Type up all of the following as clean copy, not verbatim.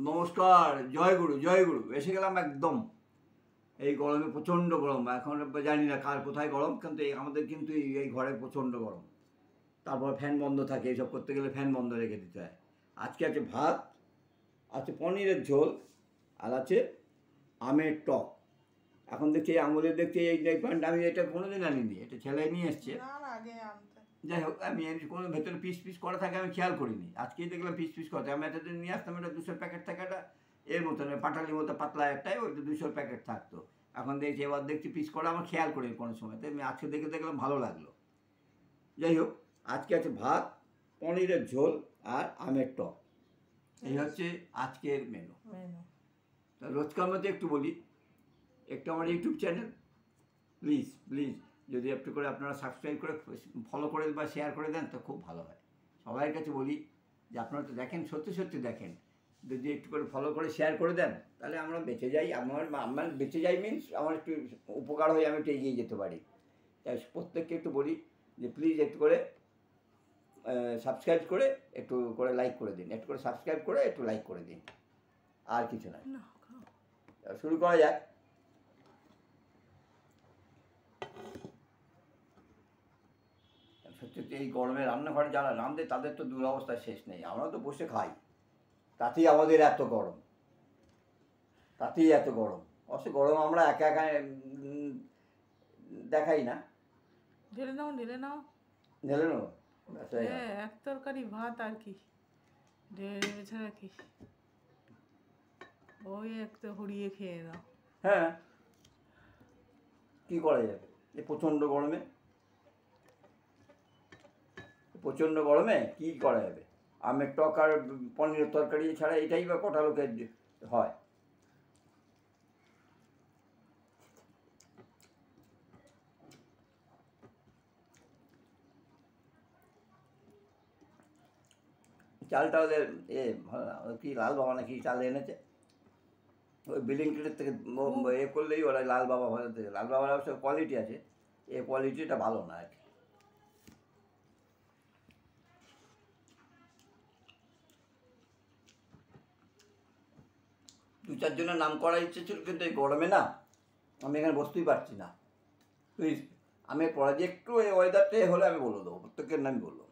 নমস্কার, জয় গুরু। এসে গেলাম একদম এই গরমে, প্রচণ্ড গরম। এখন জানি না কার কোথায় গরম, কিন্তু আমাদের কিন্তু এই ঘরে প্রচণ্ড গরম। তারপর ফ্যান বন্ধ থাকে, এইসব করতে গেলে ফ্যান বন্ধ রেখে দিতে হয়। আজকে আছে ভাত, আছে পনিরের ঝোল, আর আছে আমের টক। এখন দেখছি আঙুলে দেখছি এই প্যান্ট, আমি এটা কোনোদিন আনিনি, এটা ছেলে নিয়ে এসছে। যাই হোক, আমি কোনো ভেতরে পিস পিস করা থাকে আমি খেয়াল করিনি, আজকেই দেখলাম পিস পিস করা থাকে। আমি এতদিন নিয়ে আসতাম, এটা 200 প্যাকেট থাকে, এটা এর মতন পাটালির মতো পাতলা একটাই, ওইটা 200 প্যাকেট থাকতো। এখন দেখছি, এবার দেখছি পিস করা, আমার খেয়াল করিনি কোনো সময়, তাই আমি আজকে দেখে দেখলাম, ভালো লাগলো। যাই হোক, আজকে আছে ভাত, পনিরের ঝোল আর আমের টক। এই হচ্ছে আজকের মেনু। তা রোজকার মধ্যে একটু বলি, একটু আমার ইউটিউব চ্যানেল প্লিজ যদি একটু করে আপনারা সাবস্ক্রাইব করে ফলো করে বা শেয়ার করে দেন তো খুব ভালো হয়। সবার কাছে বলি যে আপনারা তো দেখেন, সত্যি দেখেন, যদি একটু করে ফলো করে শেয়ার করে দেন তাহলে আমরা বেঁচে যাই। আমার বেঁচে যাই মিনস আমার একটু উপকার হয়ে আমি একটু এগিয়ে যেতে পারি। তাই প্রত্যেককে একটু বলি যে প্লিজ একটু করে সাবস্ক্রাইব করে একটু করে লাইক করে দিন, একটু করে সাবস্ক্রাইব করে একটু লাইক করে দিন, আর কিছু নয়। শুরু করা যাক। সত্যি এই গরমে রান্নাঘরে যারা রাঁধে তাদের তো দুরবস্থার শেষ নেই। আমরা তো বসে খাই, তাতেই আমাদের এত গরম, অবশ্য গরম আমরা একা দেখাই না। ঢেলে নাও এক তরকারি ভাত, আর কি ঢেলে ছাড়া কি, ওই একটা হুড়িয়ে খেয়ে নাও। হ্যাঁ, কি করা যাবে এই প্রচণ্ড গরমে কি করা যাবে? আমের টক আর পনিরের তরকারি ছাড়া এটাই বা কটা লোকের হয়। চালটা ওদের কি লাল বাবা নাকি চাল এনেছে, ওই বিলিংটির থেকে করলেই ওরা লাল বাবা ভালো থেকে। লাল বাবার অবশ্য কোয়ালিটি আছে, এই কোয়ালিটিটা ভালো না আর কি। দু চারজনের নাম করার ইচ্ছে ছিল, কিন্তু এই গরমে না আমি এখানে বসতেই পারছি না। প্লিজ, আমি পরে যে একটু এই ওয়েদারটা হলে আমি বলে দেবো, প্রত্যেকের নাম বলবো।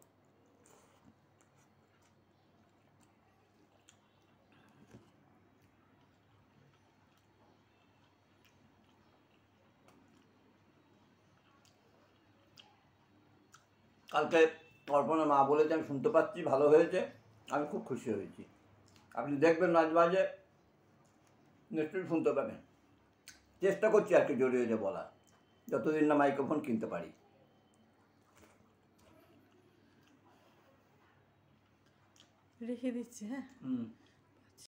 কালকে অর্পণা মা বলেছে, আমি শুনতে পাচ্ছি, ভালো হয়েছে, আমি খুব খুশি হয়েছি। আপনি দেখবেন মাঝে মাঝে নিশ্চয়ই শুনতে পাবেন। চেষ্টা করছি আর কি জড়িয়ে বলা, যতদিন না মাইক্রোফোন কিনতে পারি। রেখে দিচ্ছি, হ্যাঁ।